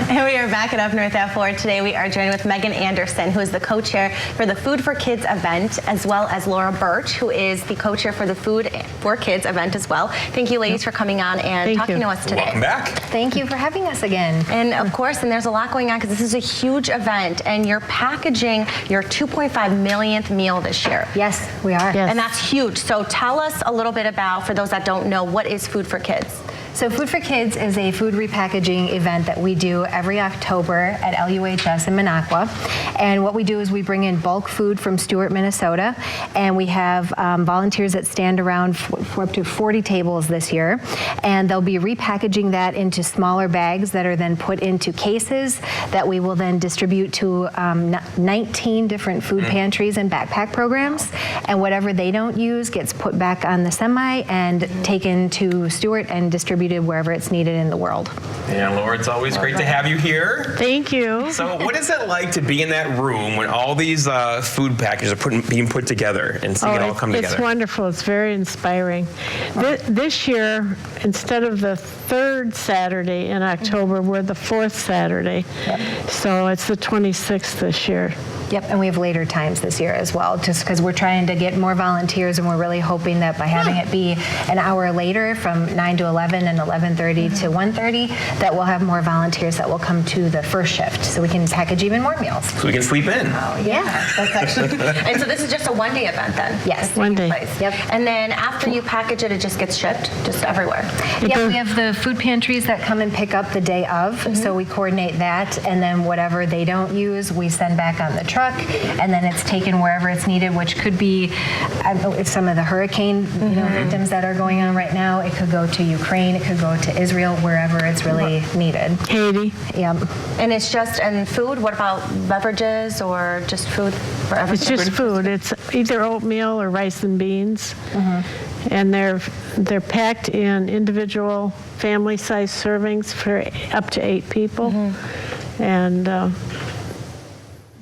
And we are back at Up North at 4. Today we are joined with Megan Anderson, who is the co-chair for the Food for Kids event, as well as Laura Birch, who is the co-chair for the Food for Kids event as well. Thank you, ladies, for coming on and talking to us today. Welcome back. Thank you for having us again. And of course, and there's a lot going on because this is a huge event, and you're packaging your 2.5 millionth meal this year. Yes, we are. Yes. And that's huge. So tell us a little bit about, for those that don't know, what is Food for Kids? So Food for Kids is a food repackaging event that we do every October at LUHS in Minocqua. And what we do is we bring in bulk food from Stewart, Minnesota, and we have volunteers that stand around for up to 40 tables this year. And they'll be repackaging that into smaller bags that are then put into cases that we will then distribute to 19 different food pantries and backpack programs. And whatever they don't use gets put back on the semi and taken to Stewart and distributed wherever it's needed in the world. And Laura, it's always great to have you here. Thank you. So what is it like to be in that room when all these food packages are being put together and see it all come together? It's wonderful. It's very inspiring. This year, instead of the third Saturday in October, we're the fourth Saturday. Yep. So it's the 26th this year. Yep, and we have later times this year as well, just because we're trying to get more volunteers, and we're really hoping that by having it be an hour later from 9 to 11 and 11:30 to 1:30, that we'll have more volunteers that will come to the first shift, so we can package even more meals. So we can sleep in. Oh, yeah. That's actually, and so this is just a one-day event then? Yes. One day. Yep. And then after you package it, it just gets shipped just everywhere? Yeah, we have the food pantries that come and pick up the day of, so we coordinate that, and then whatever they don't use, we send back on the truck, and then it's taken wherever it's needed, which could be, I don't know, if some of the hurricane victims that are going on right now, it could go to Ukraine, it could go to Israel, wherever it's really needed. Haiti. Yep. And it's just, and food, what about beverages or just food for everything? It's just food. It's either oatmeal or rice and beans. And they're packed in individual family-sized servings for up to 8 people. And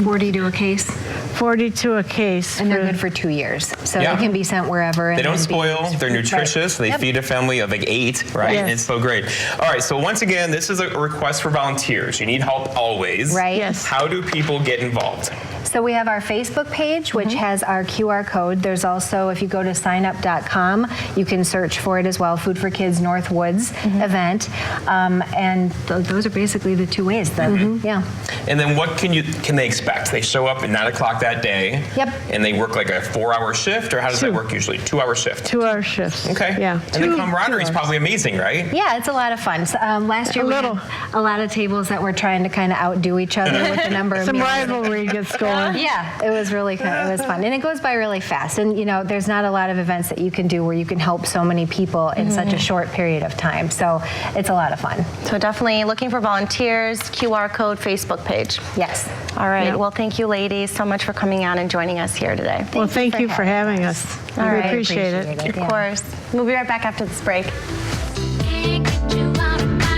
40 to a case. 40 to a case. And they're good for 2 years. So Yeah. they can be sent wherever. They don't spoil, they're nutritious, they Yep. feed a family of like 8, right? Yes. It's so great. All right, so once again, this is a request for volunteers. You need help always. Right. Yes. How do people get involved? So we have our Facebook page, which has our QR code. There's also, if you go to signup.com, you can search for it as well, Food for Kids Northwoods event. And those are basically the 2 ways then. Yeah. And then what can they expect? They show up at 9 o'clock that day. Yep. And they work like a 4-hour shift, or how does that work usually? 2-hour shift. 2-hour shifts. Okay. Yeah. And the 2 camaraderie is hours. probably amazing, right? Yeah, it's a lot of fun. So, last year we had a lot of tables that were trying to kind of outdo each other with the number of Some meals. rivalry gets going. Yeah, it was really it was fun, and it goes by really fast. And you know, there's not a lot of events that you can do where you can help so many people in such a short period of time. So it's a lot of fun. So definitely looking for volunteers, QR code, Facebook page. Yes. All right. Yeah. Well, thank you, ladies, so much for coming on and joining us here today. Well, thank you for having us. All We right. appreciate it. Of course. We'll be right back after this break.